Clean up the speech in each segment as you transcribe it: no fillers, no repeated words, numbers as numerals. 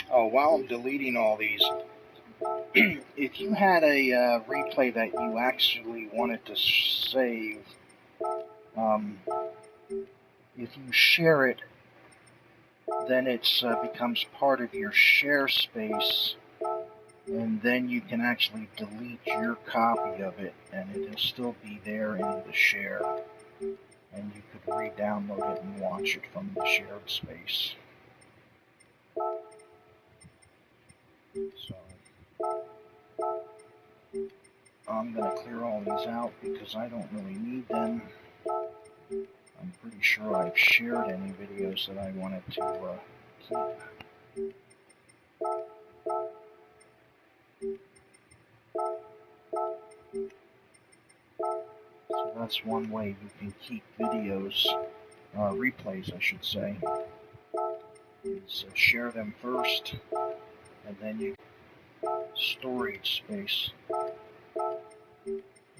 Oh, while I'm deleting all these, if you had a replay that you actually wanted to save, if you share it, then it becomes part of your share space, and then you can actually delete your copy of it, and it'll still be there in the share, and you could re-download it and watch it from the shared space. So I'm going to clear all these out because I don't really need them. I'm pretty sure I've shared any videos that I wanted to keep. So that's one way you can keep videos, replays I should say, is share them first, and then you storage space.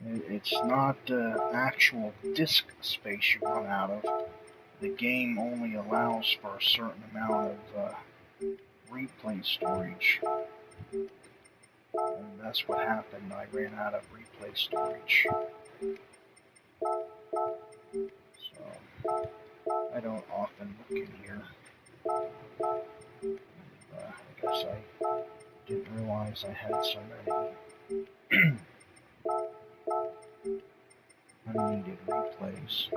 It's not actual disk space you run out of. The game only allows for a certain amount of replay storage. And that's what happened. I ran out of replay storage. don't often look in here. I guess I didn't realize I had so many unneeded replays.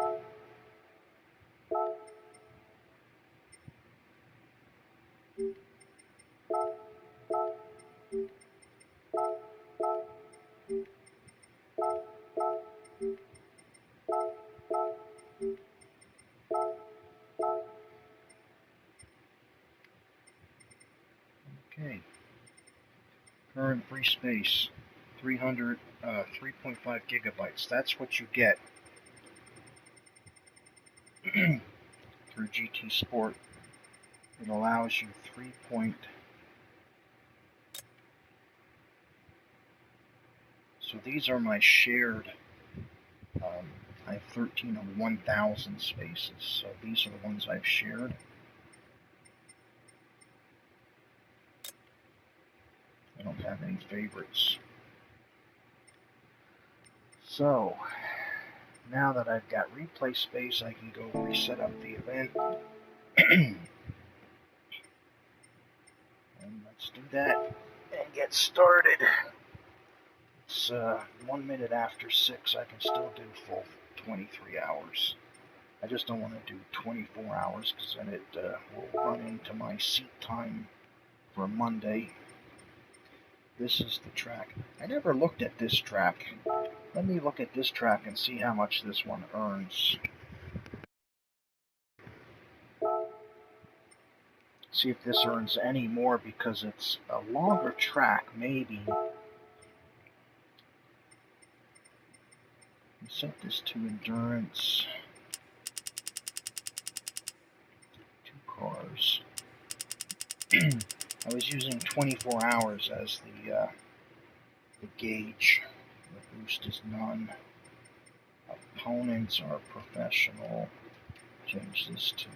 Okay. Current free space, 3.5 gigabytes. That's what you get through GT Sport. It allows you 3. So these are my shared. I have 13 of 1,000 spaces. So these are the ones I've shared. I don't have any favorites. So now that I've got replay space, I can go reset up the event. And let's do that and get started. It's 1 minute after 6. I can still do full 23 hours. I just don't want to do 24 hours because then it will run into my seat time for Monday. This is the track. I never looked at this track. Let me look at this track and see how much this one earns. See if this earns any more because it's a longer track, maybe. Set this to endurance. 2 cars. I was using 24 hours as the gauge. The boost is none. Opponents are professional. Change this to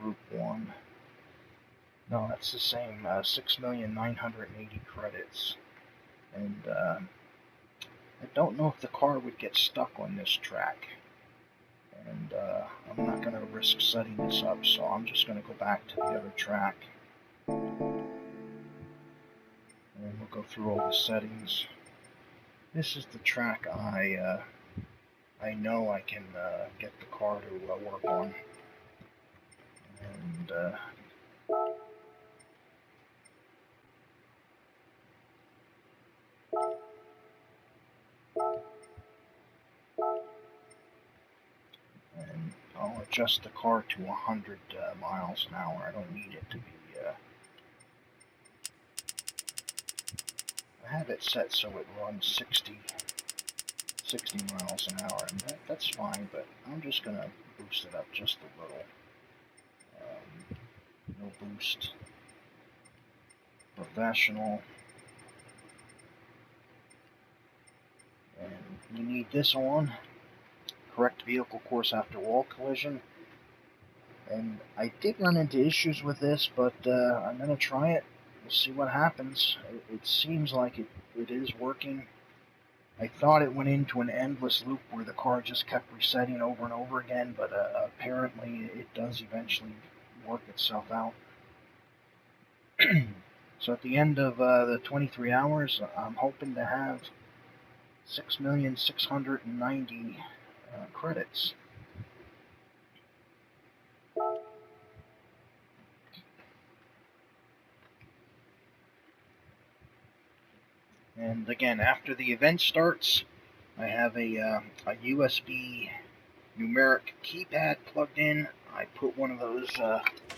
Group 1. No, that's the same. 6,980,000 credits. And I don't know if the car would get stuck on this track. And I'm not going to risk setting this up, so I'm just going to go back to the other track. And we'll go through all the settings. This is the track I know I can get the car to work on. And I'll adjust the car to 100 miles an hour. I don't need it to be. I have it set so it runs 60 miles an hour, and that's fine. But I'm just gonna boost it up just a little. No boost. Professional. And you need this on. Correct vehicle course after wall collision. And I did run into issues with this, but I'm going to try it. We'll see what happens. It seems like it is working. I thought it went into an endless loop where the car just kept resetting over and over again, but apparently it does eventually work itself out. So at the end of the 23 hours, I'm hoping to have 6,690,000 credits. And again, after the event starts, I have a USB numeric keypad plugged in. I put one of those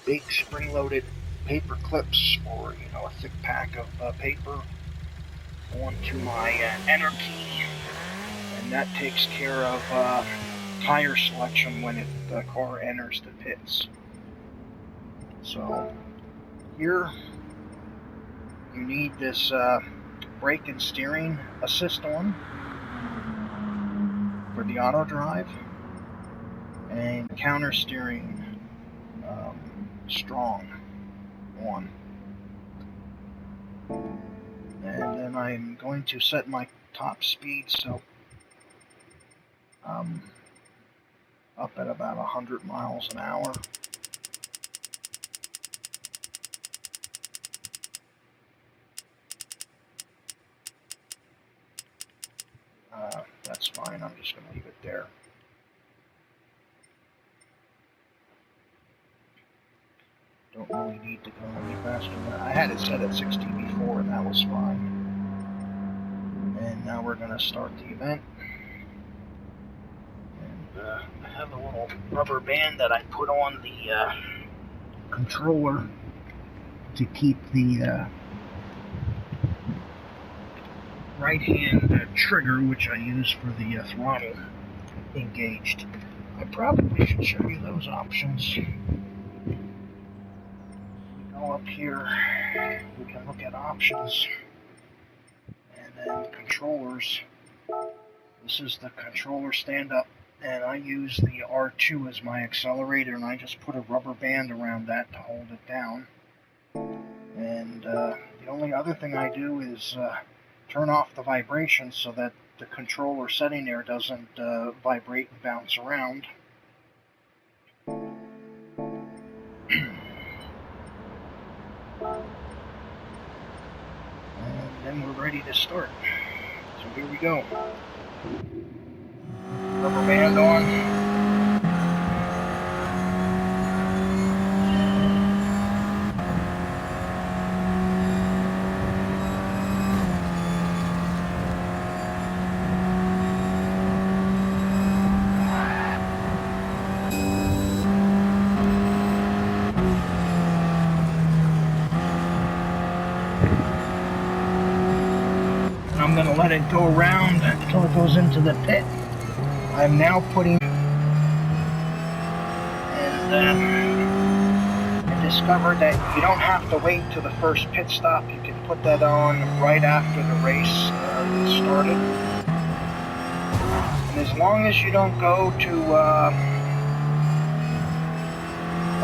big spring-loaded paper clips, or a thick pack of paper, onto my enter key, and that takes care of tire selection when the car enters the pits. So here you need this brake and steering assist on for the auto drive, and counter steering strong on. And then I'm going to set my top speed, so up at about 100 miles an hour. That's fine, I'm just going to leave it there. Don't really need to go any faster than that. I had it set at 60 before and that was fine. And now we're going to start the event. And I have a little rubber band that I put on the controller to keep the right hand trigger, which I use for the throttle, engaged. I probably should show you those options. Go up here, we can look at options, and then controllers. This is the controller stand-up, and I use the R2 as my accelerator, and I just put a rubber band around that to hold it down. And the only other thing I do is turn off the vibration so that the controller setting there doesn't vibrate and bounce around. And then we're ready to start. So here we go. Rubber band on. I'm going to let it go around until it goes into the pit. I'm now putting, and I discovered that you don't have to wait till the first pit stop. You can put that on right after the race started. And as long as you don't go to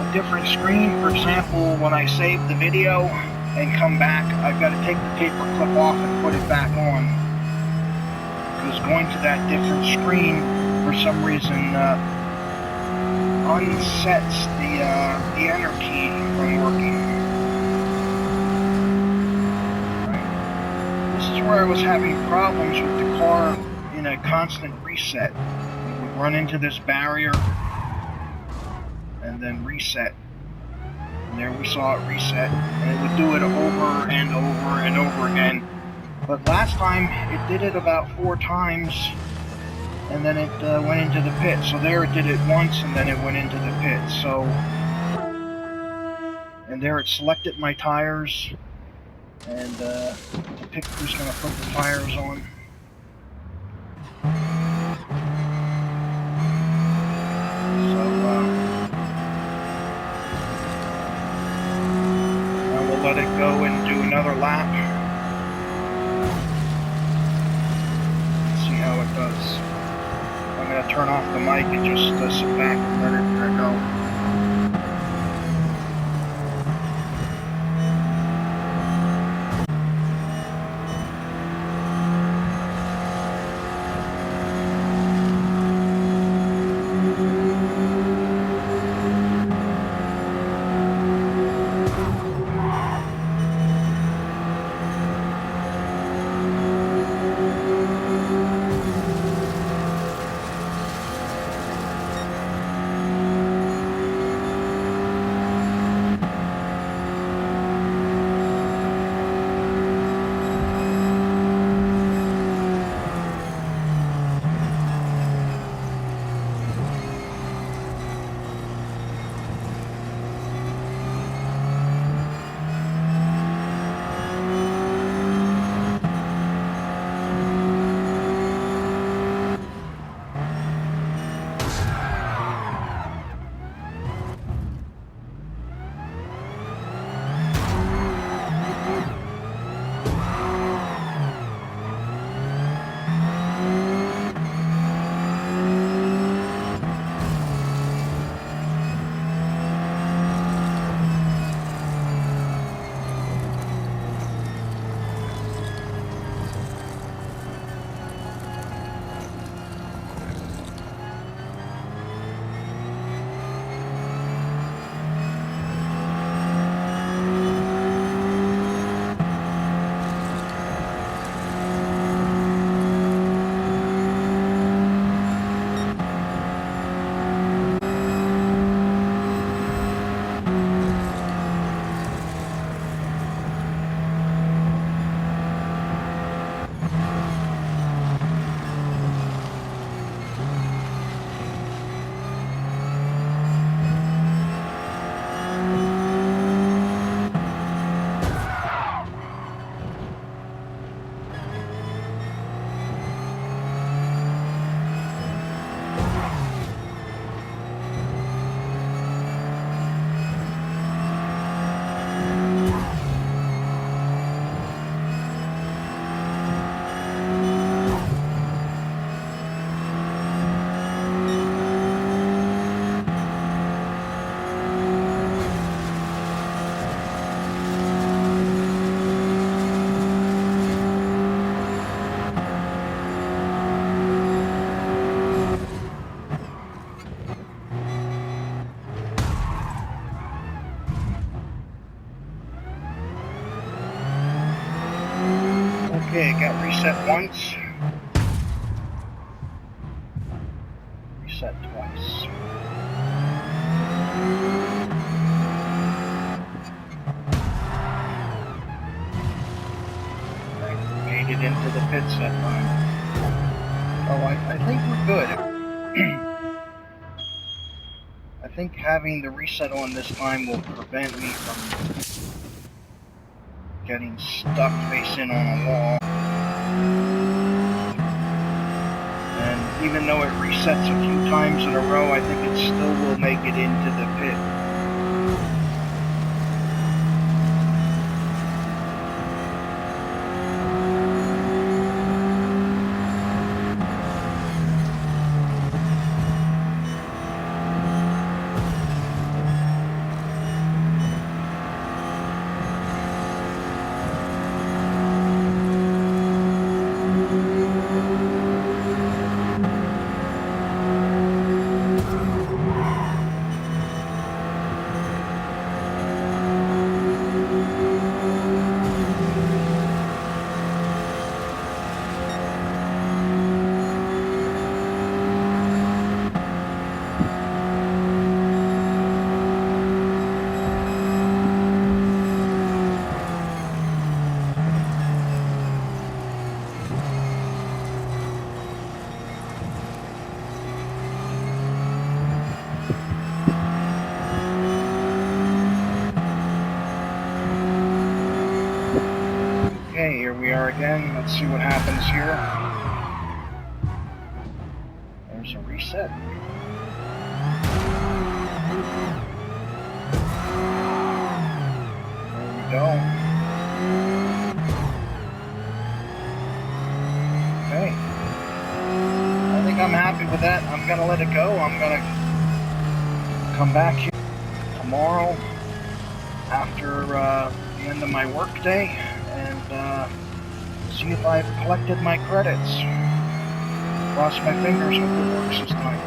a different screen, for example, when I save the video and come back, I've got to take the paper clip off and put it back on. Because going to that different screen, for some reason, unsets the enter key from working. Right. This is where I was having problems with the car in a constant reset. It would run into this barrier and then reset. And there we saw it reset, and it would do it over and over and over again. But last time it did it about 4 times, and then it went into the pit. So there it did it once, and then it went into the pit. So, and there it selected my tires, and the picker's going to put the tires on. Let it go and do another lap. See how it does. I'm going to turn off the mic and just sit back and let it go. it got reset once. Reset twice. I made it into the pits that time. Oh, I think we're good. I think having the reset on this time will prevent me from getting stuck facing on a wall. And even though it resets a few times in a row, I think it still will make it into the pit. Okay, here we are again. Let's see what happens here. There's a reset. There we go. Okay. I think I'm happy with that. I'm gonna let it go. I'm gonna come back here tomorrow after the end of my work day and see if I've collected my credits. Cross my fingers, hope it works this time.